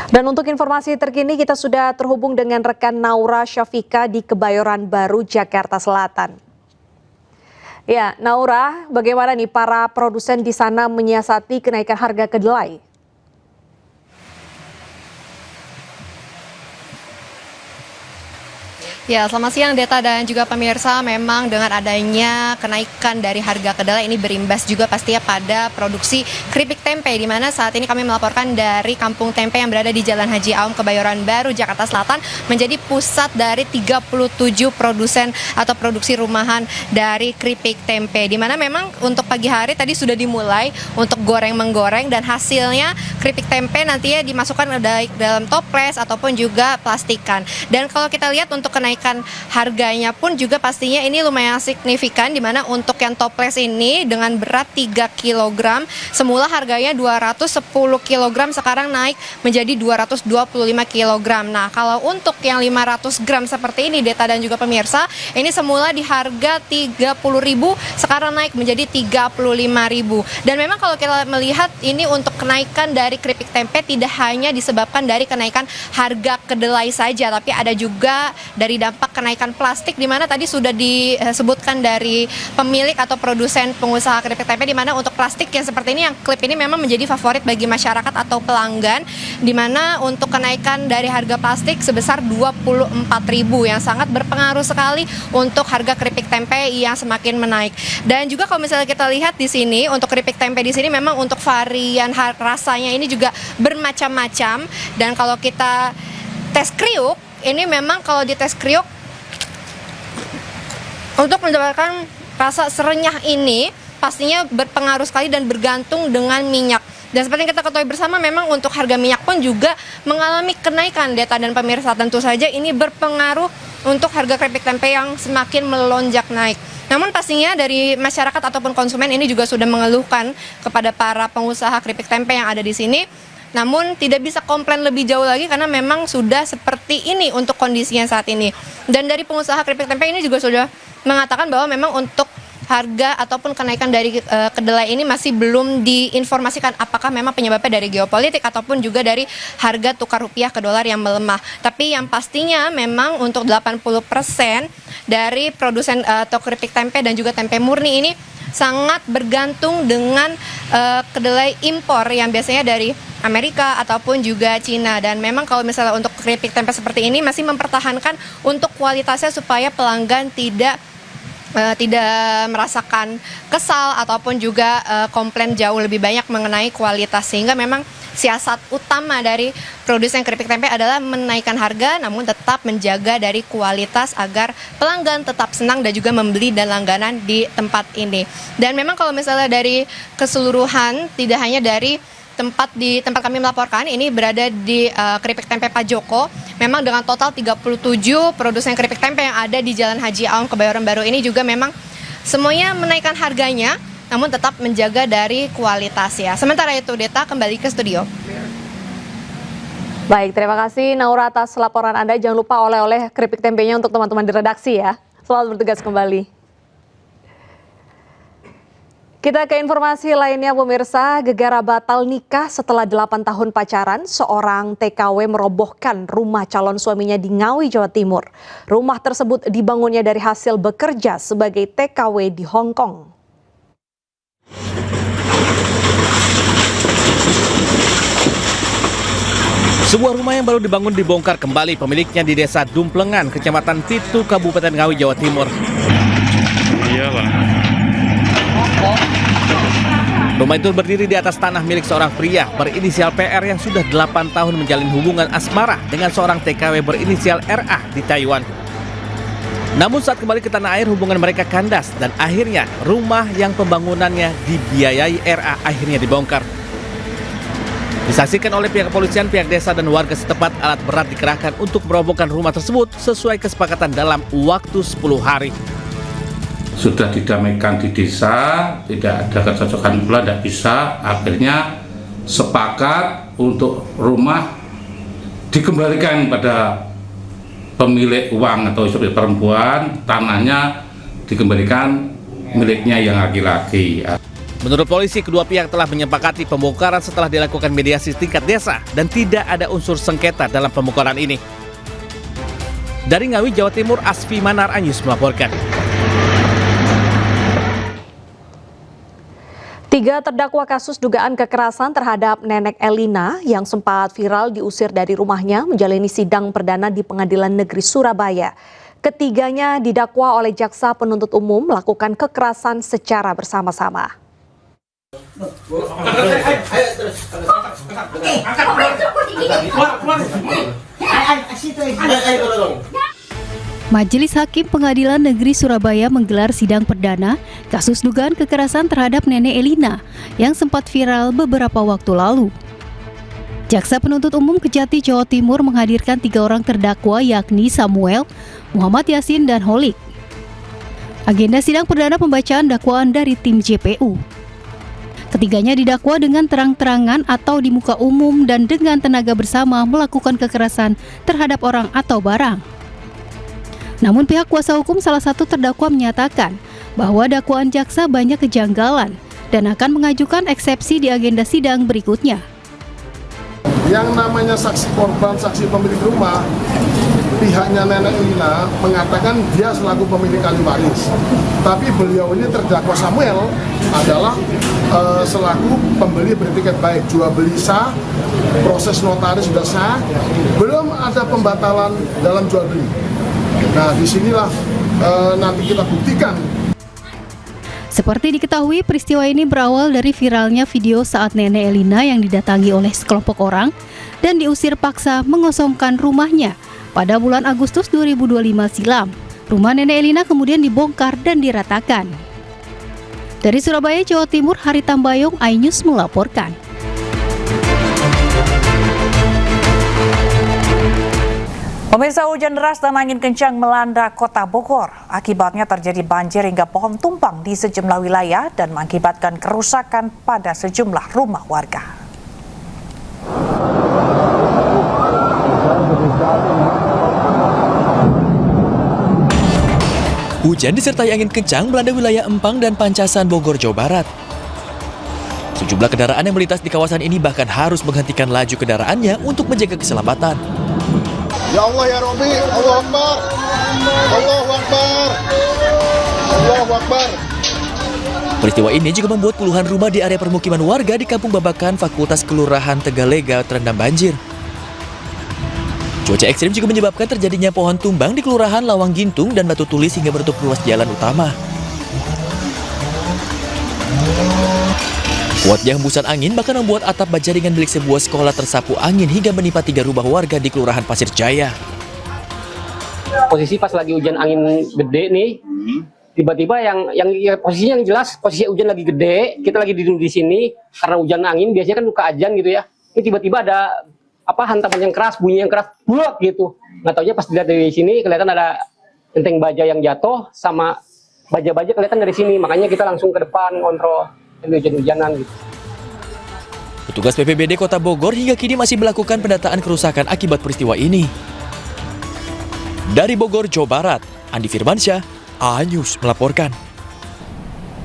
Dan untuk informasi terkini kita sudah terhubung dengan rekan Naura Syafika di Kebayoran Baru, Jakarta Selatan. Ya, Naura, bagaimana nih para produsen di sana menyiasati kenaikan harga kedelai? Ya, selamat siang Deta dan juga pemirsa. Memang dengan adanya kenaikan dari harga kedelai ini berimbas juga pastinya pada produksi keripik tempe, di mana saat ini kami melaporkan dari Kampung Tempe yang berada di Jalan Haji Aom, Kebayoran Baru, Jakarta Selatan, menjadi pusat dari 37 produsen atau produksi rumahan dari keripik tempe, di mana memang untuk pagi hari tadi sudah dimulai untuk goreng-menggoreng, dan hasilnya keripik tempe nantinya dimasukkan dalam toples ataupun juga plastikan. Dan kalau kita lihat untuk kenaikan harganya pun juga pastinya ini lumayan signifikan, di mana untuk yang toples ini dengan berat 3 kg semula harganya 210 kg sekarang naik menjadi 225 kg. Nah, kalau untuk yang 500 gram seperti ini Deta dan juga pemirsa, ini semula di harga 30.000 sekarang naik menjadi 35.000. Dan memang kalau kita melihat ini untuk kenaikan dari keripik tempe tidak hanya disebabkan dari kenaikan harga kedelai saja, tapi ada juga dari dampak kenaikan plastik, di mana tadi sudah disebutkan dari pemilik atau produsen pengusaha keripik tempe, di mana untuk plastik yang seperti ini, yang klip ini memang menjadi favorit bagi masyarakat atau pelanggan, di mana untuk kenaikan dari harga plastik sebesar 24.000 yang sangat berpengaruh sekali untuk harga keripik tempe yang semakin menaik. Dan juga kalau misalnya kita lihat di sini untuk keripik tempe di sini memang untuk varian rasanya ini juga bermacam-macam, dan kalau kita tes kriuk ini memang kalau di tes kriuk untuk mendapatkan rasa serenyah ini pastinya berpengaruh sekali dan bergantung dengan minyak. Dan seperti yang kita ketahui bersama, memang untuk harga minyak pun juga mengalami kenaikan Deta dan pemirsa. Tentu saja ini berpengaruh untuk harga keripik tempe yang semakin melonjak naik. Namun pastinya dari masyarakat ataupun konsumen ini juga sudah mengeluhkan kepada para pengusaha keripik tempe yang ada di sini. Namun tidak bisa komplain lebih jauh lagi karena memang sudah seperti ini untuk kondisinya saat ini. Dan dari pengusaha keripik tempe ini juga sudah mengatakan bahwa memang untuk harga ataupun kenaikan dari kedelai ini masih belum diinformasikan apakah memang penyebabnya dari geopolitik ataupun juga dari harga tukar rupiah ke dolar yang melemah. Tapi yang pastinya memang untuk 80% dari produsen atau keripik tempe dan juga tempe murni ini sangat bergantung dengan kedelai impor yang biasanya dari Amerika ataupun juga Cina. Dan memang kalau misalnya untuk keripik tempe seperti ini masih mempertahankan untuk kualitasnya supaya pelanggan tidak merasakan kesal ataupun juga komplain jauh lebih banyak mengenai kualitas, sehingga memang siasat utama dari produsen keripik tempe adalah menaikkan harga namun tetap menjaga dari kualitas agar pelanggan tetap senang dan juga membeli dan langganan di tempat ini. Dan memang kalau misalnya dari keseluruhan, tidak hanya dari tempat kami melaporkan, ini berada di keripik tempe Pak Joko. Memang dengan total 37 produsen keripik tempe yang ada di Jalan Haji Aom, Kebayoran Baru ini juga memang semuanya menaikkan harganya, namun tetap menjaga dari kualitas ya. Sementara itu Deta, kembali ke studio. Baik, terima kasih Naura atas laporan Anda. Jangan lupa oleh-oleh keripik tempenya untuk teman-teman di redaksi ya. Selamat bertugas kembali. Kita ke informasi lainnya pemirsa, gegara batal nikah setelah 8 tahun pacaran, seorang TKW merobohkan rumah calon suaminya di Ngawi, Jawa Timur. Rumah tersebut dibangunnya dari hasil bekerja sebagai TKW di Hong Kong. Sebuah rumah yang baru dibangun dibongkar kembali pemiliknya di Desa Dumplengan, Kecamatan Pitu, Kabupaten Ngawi, Jawa Timur. Iya, Pak. Rumah itu berdiri di atas tanah milik seorang pria berinisial PR yang sudah 8 tahun menjalin hubungan asmara dengan seorang TKW berinisial RA di Taiwan. Namun saat kembali ke tanah air, hubungan mereka kandas dan akhirnya rumah yang pembangunannya dibiayai RA akhirnya dibongkar. Disaksikan oleh pihak kepolisian, pihak desa dan warga setempat, alat berat dikerahkan untuk merobohkan rumah tersebut sesuai kesepakatan dalam waktu 10 hari. Sudah didamaikan di desa, tidak ada kecocokan pula, tidak bisa. Akhirnya sepakat untuk rumah dikembalikan pada pemilik uang atau istri perempuan, tanahnya dikembalikan miliknya yang laki-laki. Menurut polisi, kedua pihak telah menyepakati pembongkaran setelah dilakukan mediasi tingkat desa dan tidak ada unsur sengketa dalam pembongkaran ini. Dari Ngawi, Jawa Timur, Asfi Manar Anyus melaporkan. 3 terdakwa kasus dugaan kekerasan terhadap Nenek Elina yang sempat viral diusir dari rumahnya menjalani sidang perdana di Pengadilan Negeri Surabaya. Ketiganya didakwa oleh jaksa penuntut umum melakukan kekerasan secara bersama-sama. Majelis Hakim Pengadilan Negeri Surabaya menggelar sidang perdana kasus dugaan kekerasan terhadap Nenek Elina yang sempat viral beberapa waktu lalu. Jaksa penuntut umum Kejati, Jawa Timur menghadirkan 3 orang terdakwa yakni Samuel, Muhammad Yasin, dan Holik. Agenda sidang perdana pembacaan dakwaan dari tim JPU. Ketiganya didakwa dengan terang-terangan atau di muka umum dan dengan tenaga bersama melakukan kekerasan terhadap orang atau barang. Namun pihak kuasa hukum salah satu terdakwa menyatakan bahwa dakwaan jaksa banyak kejanggalan dan akan mengajukan eksepsi di agenda sidang berikutnya. Yang namanya saksi korban, saksi pemilik rumah, pihaknya Nenek Elina mengatakan dia selaku pemilik ahli waris. Tapi beliau ini terdakwa Samuel adalah selaku pembeli bertiket baik, jual beli sah, proses notaris sudah sah, belum ada pembatalan dalam jual beli. Nah, disinilah nanti kita buktikan. Seperti diketahui, peristiwa ini berawal dari viralnya video saat Nenek Elina yang didatangi oleh sekelompok orang dan diusir paksa mengosongkan rumahnya pada bulan Agustus 2025 silam. Rumah Nenek Elina kemudian dibongkar dan diratakan. Dari Surabaya, Jawa Timur, Hari Tambayong, iNews melaporkan. Pemirsa, hujan deras dan angin kencang melanda Kota Bogor. Akibatnya terjadi banjir hingga pohon tumbang di sejumlah wilayah dan mengakibatkan kerusakan pada sejumlah rumah warga. Hujan disertai angin kencang melanda wilayah Empang dan Pancasan, Bogor, Jawa Barat. Sejumlah kendaraan yang melintas di kawasan ini bahkan harus menghentikan laju kendaraannya untuk menjaga keselamatan. Ya Allah ya Rabbi, Allahu Akbar, Allahu Akbar, Allahu Akbar. Peristiwa ini juga membuat puluhan rumah di area permukiman warga di Kampung Babakan, Fakultas Kelurahan Tegalega terendam banjir. Cuaca ekstrim juga menyebabkan terjadinya pohon tumbang di Kelurahan Lawang Gintung dan batu tulis hingga menutup ruas jalan utama. Kuatnya hembusan angin bahkan membuat atap baja ringan milik sebuah sekolah tersapu angin hingga menimpa 3 rumah warga di Kelurahan Pasir Jaya. Posisi pas lagi hujan angin gede nih, tiba-tiba yang posisinya yang jelas posisi hujan lagi gede, kita lagi di sini karena hujan angin biasanya kan luka ajan gitu ya. Ini tiba-tiba ada hantaman yang keras, bunyi yang keras, bulak gitu. Nggak taunya pas dilihat dari sini kelihatan ada genteng baja yang jatuh sama baja-baja kelihatan dari sini, makanya kita langsung ke depan kontrol hujan-hujanan gitu. Petugas BPBD Kota Bogor hingga kini masih melakukan pendataan kerusakan akibat peristiwa ini. Dari Bogor, Jawa Barat, Andi Firmansyah, iNews melaporkan.